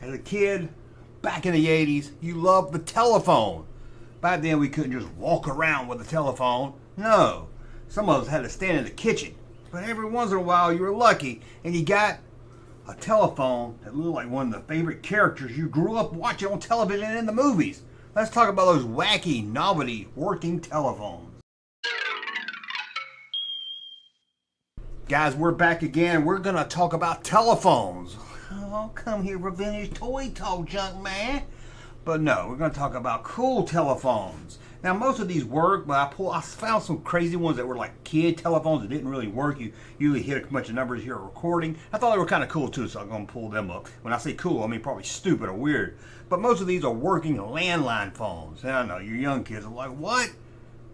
As a kid, back in the 80s, you loved the telephone. Back then we couldn't just walk around with a telephone. No. Some of us had to stand in the kitchen. But every once in a while you were lucky and you got a telephone that looked like one of the favorite characters you grew up watching on television and in the movies. Let's talk about those wacky, novelty working telephones. Guys, we're back again. We're going to talk about telephones. Oh, come here for vintage toy talk, Junkman. But no, we're going to talk about cool telephones. Now, most of these work, but I found some crazy ones that were like kid telephones that didn't really work. You usually hit a bunch of numbers here recording. I thought they were kind of cool too, so I'm going to pull them up. When I say cool, I mean probably stupid or weird. But most of these are working landline phones. And I know, your young kids are like, what?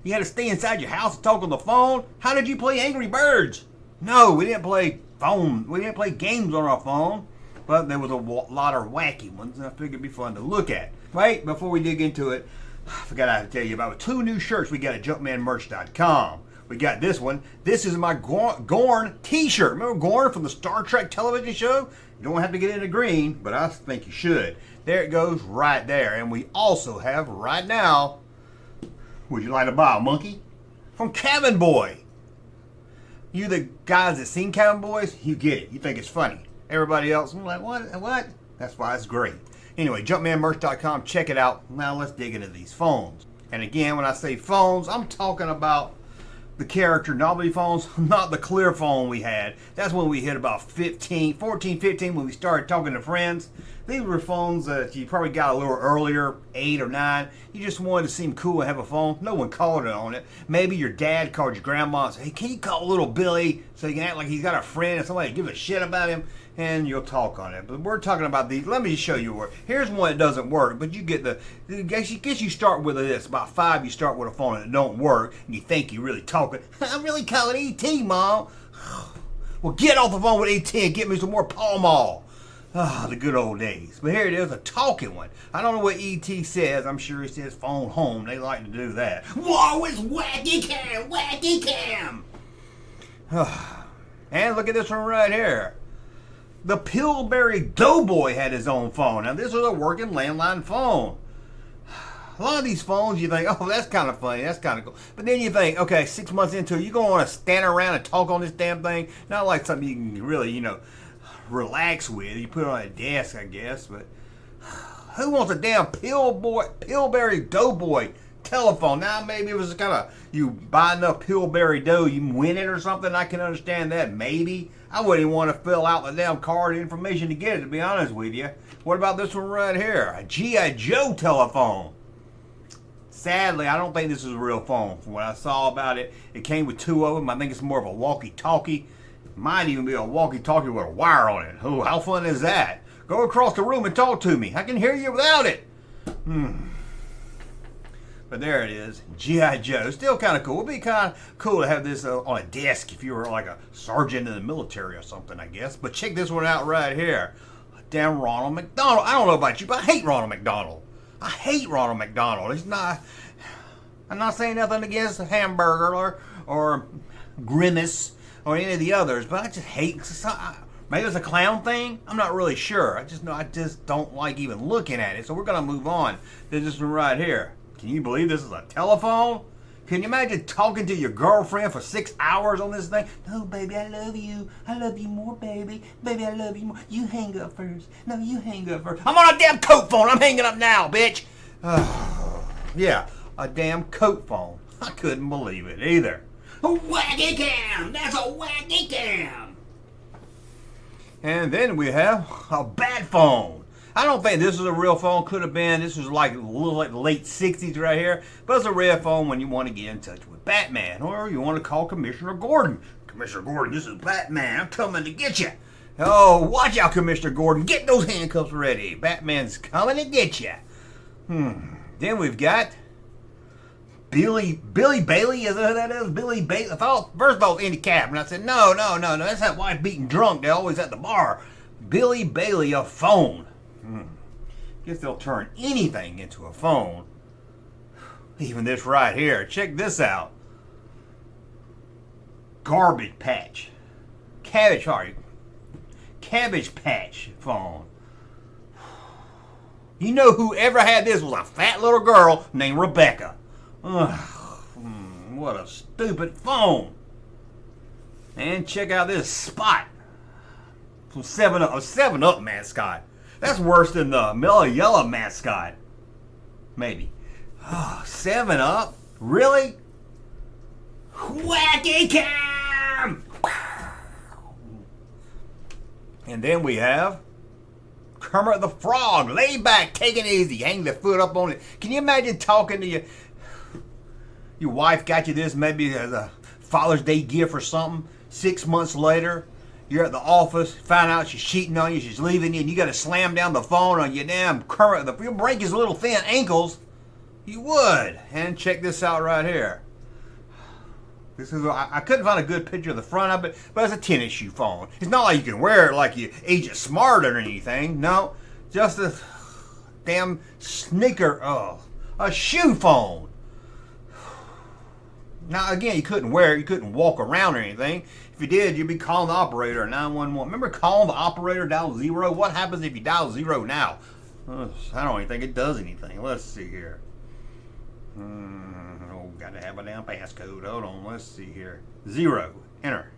You had to stay inside your house and talk on the phone? How did you play Angry Birds? No, we didn't play phone. We didn't play games on our phone. But there was a lot of wacky ones, and I figured it'd be fun to look at. Wait, before we dig into it, I forgot I had to tell you about 2 new shirts we got at junkmanmerch.com. We got this one. This is my Gorn t-shirt. Remember Gorn from the Star Trek television show? You don't have to get into green, but I think you should. There it goes right there. And we also have right now, would you like to buy a monkey? From Cabin Boy. You the guys that seen Cabin Boys, you get it. You think it's funny. Everybody else, I'm like, what? That's why it's great. Anyway, junkmanmerch.com, check it out. Now let's dig into these phones. And again, when I say phones, I'm talking about the character novelty phones, not the clear phone we had. That's when we hit about 14, 15 when we started talking to friends. These were phones that you probably got a little earlier, 8 or 9. You just wanted to seem cool and have a phone. No one called it on it. Maybe your dad called your grandma and said, hey, can you call little Billy so he can act like he's got a friend and somebody gives a shit about him? And you'll talk on it. But we're talking about these. Let me just show you where. Here's one that doesn't work, but you get I guess you start with this. About 5, you start with a phone that don't work, and you think you're really talking. I'm really calling E.T., Mom. Well, get off the phone with E.T. and get me some more Pall Mall. Ah, the good old days. But here it is, a talking one. I don't know what E.T. says. I'm sure he says phone home. They like to do that. Whoa, it's wacky cam, wacky cam. And look at this one right here. The Pillsbury Doughboy had his own phone. Now, this was a working landline phone. A lot of these phones, you think, oh, that's kind of funny. That's kind of cool. But then you think, okay, 6 months into it, you're going to want to stand around and talk on this damn thing. Not like something you can really, relax with. You put it on a desk, I guess. But who wants a damn Pillsbury Doughboy telephone? Now, maybe it was kind of, you buy enough Pillsbury dough, you can win it or something. I can understand that, maybe. I wouldn't even want to fill out the damn card information to get it, to be honest with you. What about this one right here? A G.I. Joe telephone. Sadly, I don't think this is a real phone. From what I saw about it, it came with 2 of them. I think it's more of a walkie-talkie. Might even be a walkie-talkie with a wire on it. Oh, how fun is that? Go across the room and talk to me. I can hear you without it. But there it is, G.I. Joe. Still kind of cool. It would be kind of cool to have this on a desk if you were like a sergeant in the military or something, I guess. But check this one out right here. Damn Ronald McDonald. I don't know about you, but I hate Ronald McDonald. I hate Ronald McDonald. I'm not saying nothing against Hamburger or Grimace or any of the others, but I just hate. Maybe it's a clown thing. I'm not really sure. I just don't like even looking at it. So we're gonna move on to this one right here. Can you believe this is a telephone? Can you imagine talking to your girlfriend for 6 hours on this thing? No, baby, I love you. I love you more, baby. Baby, I love you more. You hang up first. No, you hang up first. I'm on a damn coat phone. I'm hanging up now, bitch. Yeah, a damn coat phone. I couldn't believe it either. A wacky cam. That's a wacky cam. And then we have a bat phone. I don't think this is a real phone. Could have been. This was like a little like the late 60s right here. But it's a real phone when you want to get in touch with Batman. Or you want to call Commissioner Gordon. Commissioner Gordon, this is Batman. I'm coming to get you. Oh, watch out, Commissioner Gordon. Get those handcuffs ready. Batman's coming to get you. Then we've got Billy Bailey. Is that who that is? Billy Bailey. First of all, it was Andy Cap. And I said, no. That's that wife beating drunk. They're always at the bar. Billy Bailey, a phone. Guess they'll turn anything into a phone. Even this right here. Check this out. Cabbage Patch phone. You know whoever had this was a fat little girl named Rebecca. Ugh, what a stupid phone. And check out this Spot from 7-Up, a 7-Up mascot. That's worse than the Mellow Yellow mascot. Maybe. Oh, 7-Up? Really? Wacky Cam! And then we have Kermit the Frog. Lay back, take it easy, hang the foot up on it. Can you imagine talking to your wife got you this maybe as a Father's Day gift or something? 6 months later, you're at the office, find out she's cheating on you, she's leaving you, and you got to slam down the phone on your damn Kermit. If you break his little thin ankles, you would. And check this out right here. This is I couldn't find a good picture of the front of it, but it's a tennis shoe phone. It's not like you can wear it like you Agent Smart or anything. No, just a damn sneaker, a shoe phone. Now again, you couldn't wear it, you couldn't walk around or anything. If you did, you'd be calling the operator at 911. Remember calling the operator, dial 0? What happens if you dial 0 now? I don't even think it does anything. Let's see here. Got to have a damn passcode. Hold on, let's see here. 0. Enter.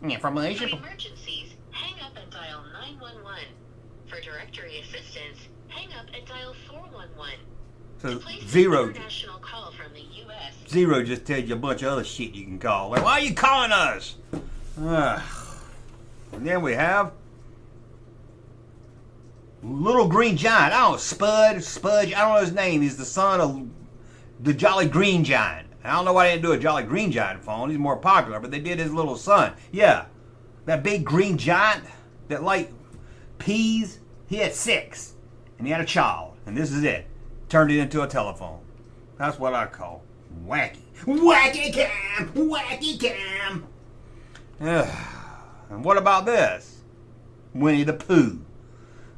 Information. For emergencies, hang up and dial 911. For directory assistance, hang up and dial 411. So 0. International call from the U.S. 0 just tells you a bunch of other shit you can call. Like, why are you calling us? And then we have Little Green Giant. I don't know, Spudge, I don't know his name. He's the son of the Jolly Green Giant. I don't know why they didn't do a Jolly Green Giant phone. He's more popular, but they did his little son. Yeah, that big green giant that liked peas, he had 6. And he had a child. And this is it. Turned it into a telephone. That's what I call wacky. Wacky Cam! Wacky Cam! And what about this? Winnie the Pooh.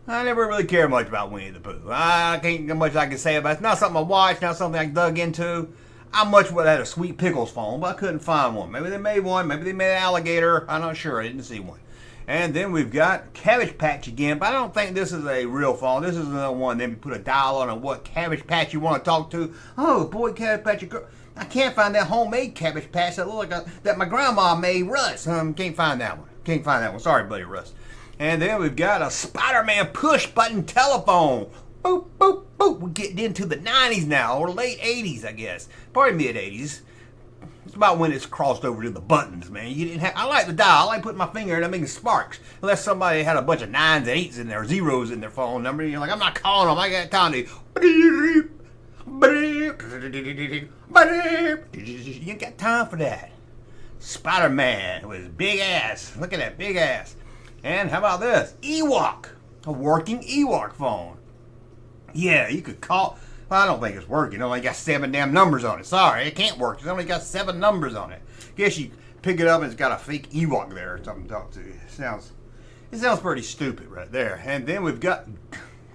I never really cared much about Winnie the Pooh. I can't get much I can say about it. It's not something I watched, not something I dug into. I much would have had a Sweet Pickles phone, but I couldn't find one. Maybe they made one, maybe they made an alligator. I'm not sure. I didn't see one. And then we've got Cabbage Patch again, but I don't think this is a real phone. This is another one. Then you put a dial on what Cabbage Patch you want to talk to. Oh, boy, Cabbage Patch. I can't find that homemade Cabbage Patch that look like that my grandma made, Russ. Can't find that one. Can't find that one. Sorry, buddy, Russ. And then we've got a Spider-Man push-button telephone. Boop, boop, boop. We're getting into the 90s now, or late 80s, I guess. Probably mid-80s. It's about when it's crossed over to the buttons, man. You didn't have. I like the dial. I like putting my finger in and making sparks. Unless somebody had a bunch of 9s and 8s in there, 0s in their phone number. You're like, I'm not calling them. I got time to. You ain't got time for that. Spider-Man with his big ass. Look at that big ass. And how about this? Ewok. A working Ewok phone. Yeah, you could call. Well, I don't think it's working. It only got 7 damn numbers on it. Sorry, it can't work. It's only got 7 numbers on it. Guess you pick it up and it's got a fake Ewok there or something to talk to you. It sounds pretty stupid right there. And then we've got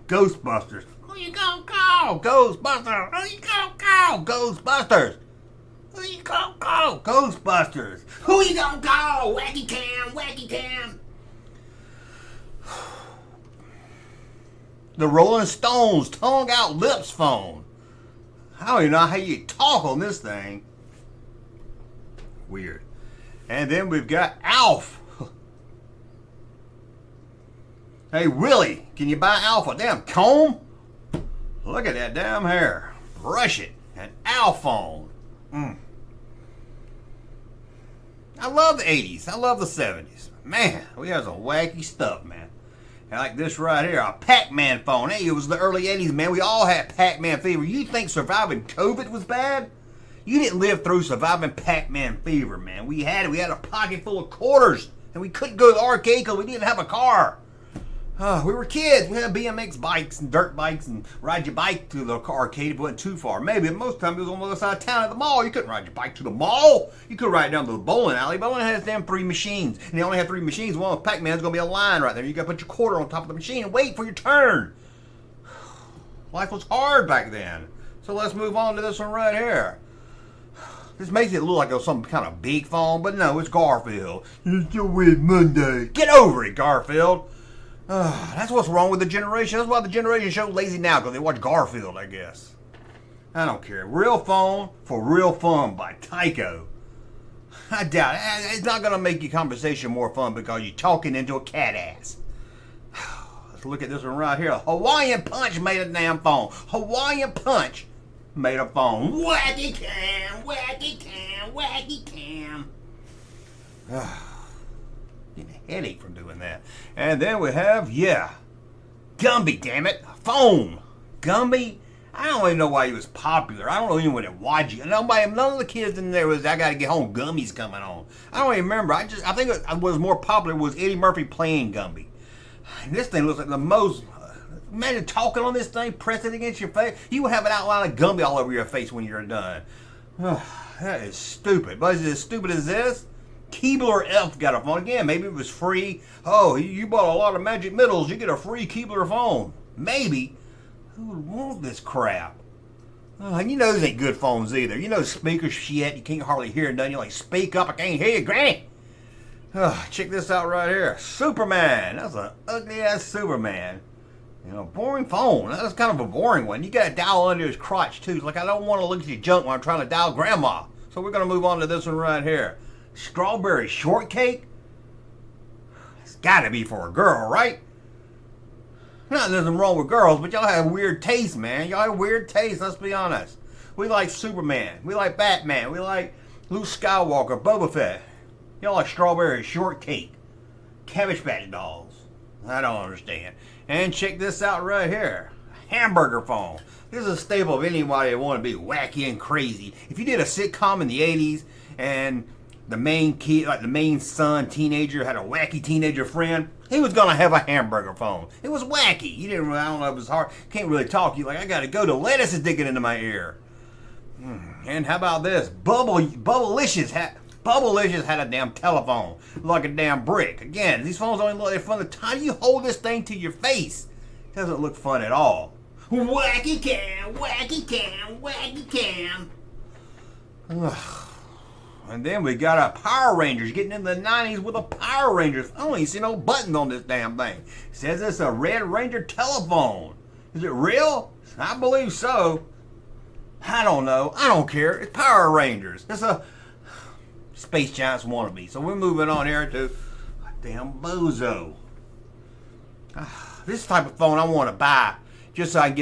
Ghostbusters. Who you gonna call? Ghostbusters. Who you gonna call? Ghostbusters. Who you gonna call? Ghostbusters. Who you gonna call? Wacky Cam. Wacky Cam. The Rolling Stones Tongue Out Lips phone. I don't even know how you talk on this thing. Weird. And then we've got Alf. Hey, Willie, can you buy Alf a damn comb? Look at that damn hair. Brush it. An Alf phone. I love the 80s. I love the 70s. Man, we have some wacky stuff, man. Like this right here, a Pac-Man phone. Hey, it was the early 80s, man. We all had Pac-Man fever. You think surviving COVID was bad? You didn't live through surviving Pac-Man fever, man. We had it. We had a pocket full of quarters, and we couldn't go to the arcade because we didn't have a car. We were kids. We had BMX bikes and dirt bikes and ride your bike to the arcade if it wasn't too far. Maybe most of the time it was on the other side of town at the mall. You couldn't ride your bike to the mall. You could ride down to the bowling alley, but it only had damn 3 machines. And they only had 3 machines. One with Pac-Man's going to be a line right there. You got to put your quarter on top of the machine and wait for your turn. Life was hard back then. So let's move on to this one right here. This makes it look like it was some kind of big phone, but no, it's Garfield. It's a weird Monday. Get over it, Garfield. That's what's wrong with the generation. That's why the generation shows lazy now, because they watch Garfield, I guess. I don't care. Real phone for real fun by Tyco. I doubt it. It's not going to make your conversation more fun because you're talking into a cat ass. Let's look at this one right here. Hawaiian Punch made a damn phone. Hawaiian Punch made a phone. Wacky cam, wacky cam, wacky cam. Getting a headache from doing that. And then we have, Gumby, damn it. Phone. Gumby. I don't even know why he was popular. I don't know anyone that watched it. None of the kids in there was, I gotta get home, Gumby's coming on. I don't even remember. I think what was more popular was Eddie Murphy playing Gumby. And this thing looks like the most, imagine talking on this thing, press it against your face. You would have an outline of Gumby all over your face when you're done. That is stupid. But is it as stupid as this? Keebler F got a phone. Again, maybe it was free. Oh, you bought a lot of magic middles, you get a free Keebler phone. Maybe. Who would want this crap? And you know these ain't good phones either. You know speaker shit, you can't hardly hear nothing. You're like, speak up, I can't hear you, Granny. Check this out right here. Superman. That's an ugly ass Superman. You know, boring phone. That's kind of a boring one. You got to dial under his crotch too. It's like, I don't want to look at your junk when I'm trying to dial grandma. So we're going to move on to this one right here. Strawberry shortcake? It's got to be for a girl, right? Nothing wrong with girls, but y'all have weird taste, man. Y'all have weird taste, let's be honest. We like Superman. We like Batman. We like Luke Skywalker, Boba Fett. Y'all like strawberry shortcake. Cabbage Patch dolls. I don't understand. And check this out right here. Hamburger phone. This is a staple of anybody that want to be wacky and crazy. If you did a sitcom in the 80s and the main kid, like the main son, teenager, had a wacky teenager friend, he was gonna have a hamburger phone. It was wacky. You didn't really, I don't know if it was hard. Can't really talk. You like, I gotta go. The lettuce is digging into my ear. And how about this? Bubblicious had a damn telephone, like a damn brick. Again, these phones don't look fun. How do you hold this thing to your face? It doesn't look fun at all. Wacky cam, wacky cam, wacky cam. And then we got a Power Rangers getting in the 90s with a Power Rangers. I don't even see no buttons on this damn thing. It says it's a Red Ranger telephone. Is it real? I believe so. I don't know. I don't care. It's Power Rangers. It's a Space Giants wannabe. So we're moving on here to a damn bozo. This type of phone I want to buy just so I can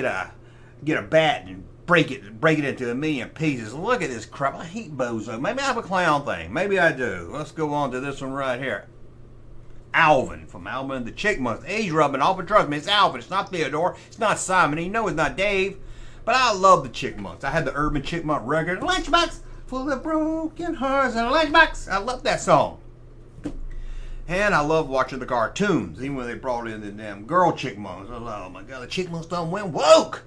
get a bat and break it into a million pieces. Look at this crap. I hate bozo. Maybe I have a clown thing. Maybe I do. Let's go on to this one right here. Alvin from Alvin and the Chipmunks. Age rubbing off, but trust me, it's Alvin. It's not Theodore. It's not Simon. You know it's not Dave. But I love the Chipmunks. I had the Urban Chipmunk record. Lunchbox full of broken hearts and a lunchbox. I love that song. And I love watching the cartoons, even when they brought in the damn girl Chipmunks. I was like, oh my God, the Chipmunks done went woke.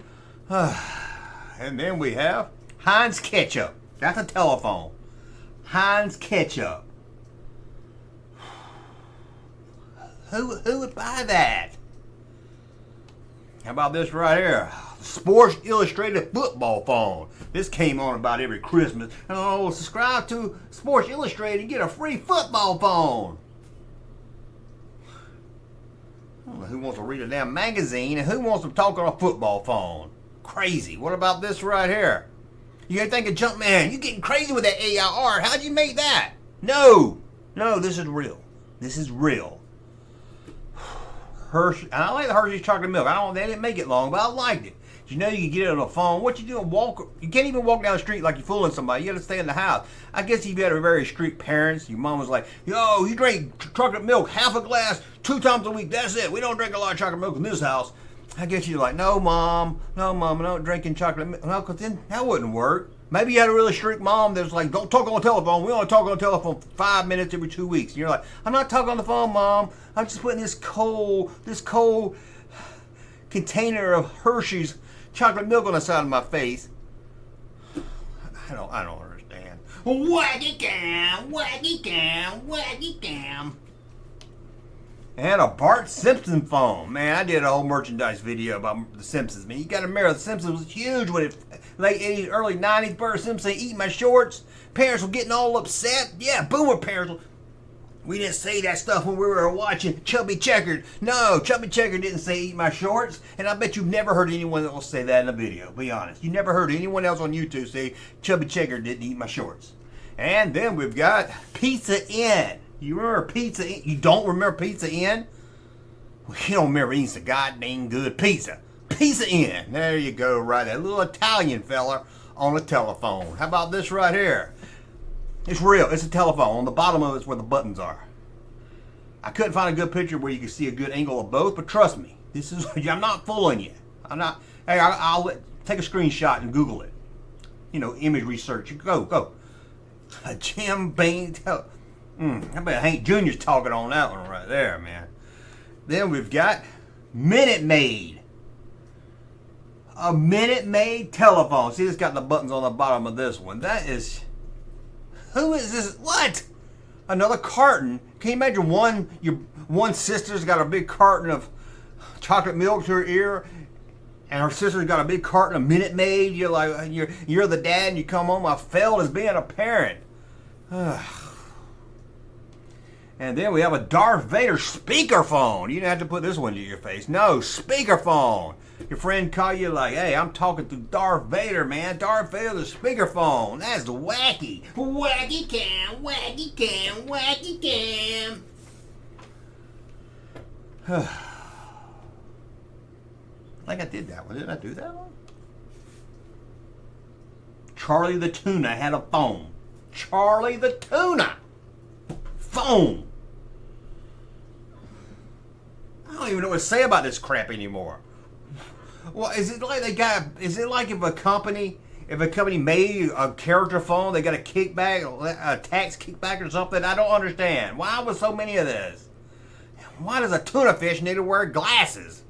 And then we have Heinz Ketchup. That's a telephone. Heinz Ketchup. Who would buy that? How about this right here? Sports Illustrated football phone. This came on about every Christmas. Oh, subscribe to Sports Illustrated and get a free football phone. I don't know who wants to read a damn magazine and who wants to talk on a football phone. Crazy. What about this right here? You gotta think of Junkman. You getting crazy with that AIR. How'd you make that? No, this is real. This is real. Hershey. And I like the Hershey's chocolate milk. They didn't make it long, but I liked it. You know you can get it on the phone. What you doing? You can't even walk down the street like you're fooling somebody. You gotta stay in the house. I guess if you had a very strict parents, your mom was like, yo, you drink chocolate milk, half a glass, 2 times a week. That's it. We don't drink a lot of chocolate milk in this house. I guess you're like, no, mom, I'm not drinking chocolate milk. No, because then that wouldn't work. Maybe you had a really strict mom that was like, don't talk on the telephone. We only talk on the telephone for 5 minutes every 2 weeks. And you're like, I'm not talking on the phone, Mom. I'm just putting this cold container of Hershey's chocolate milk on the side of my face. I don't understand. Wacky cam, wacky cam, wacky cam. And a Bart Simpson phone. Man, I did a whole merchandise video about the Simpsons. Man, you gotta remember, the Simpsons was huge when it late 80s, early 90s. Bart Simpson eating my shorts. Parents were getting all upset. Yeah, boomer parents. We didn't say that stuff when we were watching Chubby Checker. No, Chubby Checker didn't say eat my shorts. And I bet you've never heard anyone else say that in a video. Be honest. You never heard anyone else on YouTube say Chubby Checker didn't eat my shorts. And then we've got Pizza Inn. You remember Pizza Inn? You don't remember Pizza Inn? Well, you don't remember eating some goddamn good pizza. Pizza Inn. There you go, right. That little Italian fella on the telephone. How about this right here? It's real. It's a telephone. On the bottom of it's where the buttons are. I couldn't find a good picture where you can see a good angle of both, but trust me, this is. I'm not fooling you. I'm not. Hey, I'll take a screenshot and Google it. You know, image research. Go. A Jim Beam. I bet Hank Jr.'s talking on that one right there, man. Then we've got Minute Maid. A Minute Maid telephone. See, it's got the buttons on the bottom of this one. That is. Who is this? What? Another carton? Can you imagine one sister's got a big carton of chocolate milk to her ear, and her sister's got a big carton of Minute Maid? You're like, you're the dad, and you come home. I failed as being a parent. And then we have a Darth Vader speakerphone. You didn't have to put this one to your face. No, speakerphone. Your friend call you like, hey, I'm talking to Darth Vader, man. Darth Vader, the speakerphone. That's wacky. Wacky cam, wacky cam, wacky cam. I think I did that one. Didn't I do that one? Charlie the Tuna had a phone. Charlie the Tuna. Phone. I don't even know what to say about this crap anymore. Well, is it like if a company made a character phone, they got a kickback, a tax kickback or something? I don't understand. Why was so many of this? Why does a tuna fish need to wear glasses?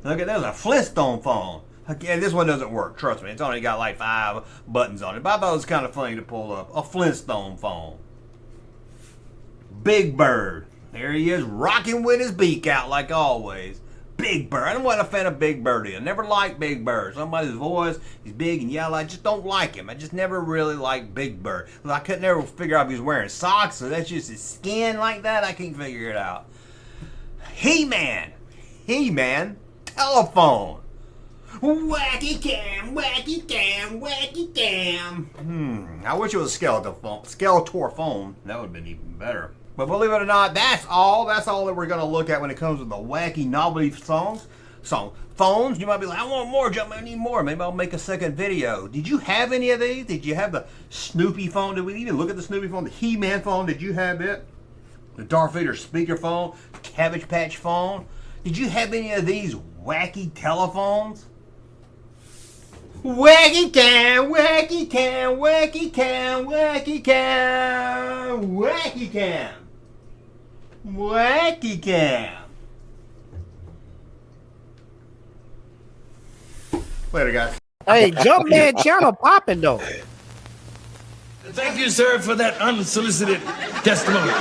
Look at this, a Flintstone phone. Again, this one doesn't work, trust me. It's only got like 5 buttons on it. But I thought it was kind of funny to pull up. A Flintstone phone. Big Bird. There he is, rocking with his beak out like always. Big Bird. I wasn't a fan of Big Bird. I never liked Big Bird. Somebody's voice, he's big and yellow. I just don't like him. I just never really liked Big Bird. I couldn't never figure out if he was wearing socks or that's just his skin like that. I can't figure it out. He-Man. He-Man. Telephone. Wacky cam, wacky cam, wacky cam. I wish it was a Skeletor phone. That would have been even better. But believe it or not, that's all that we're going to look at when it comes to the wacky novelty songs. Phones, you might be like, I want more, Junkman, I need more. Maybe I'll make a second video. Did you have any of these? Did you have the Snoopy phone? Did we even look at the Snoopy phone? The He-Man phone, did you have it? The Darth Vader speaker phone? The Cabbage Patch phone? Did you have any of these wacky telephones? Wacky cam, wacky cam, wacky cam, wacky cam, wacky cam, wacky cam. Later, guys. Hey, Junkman channel popping though. Thank you, sir, for that unsolicited testimony.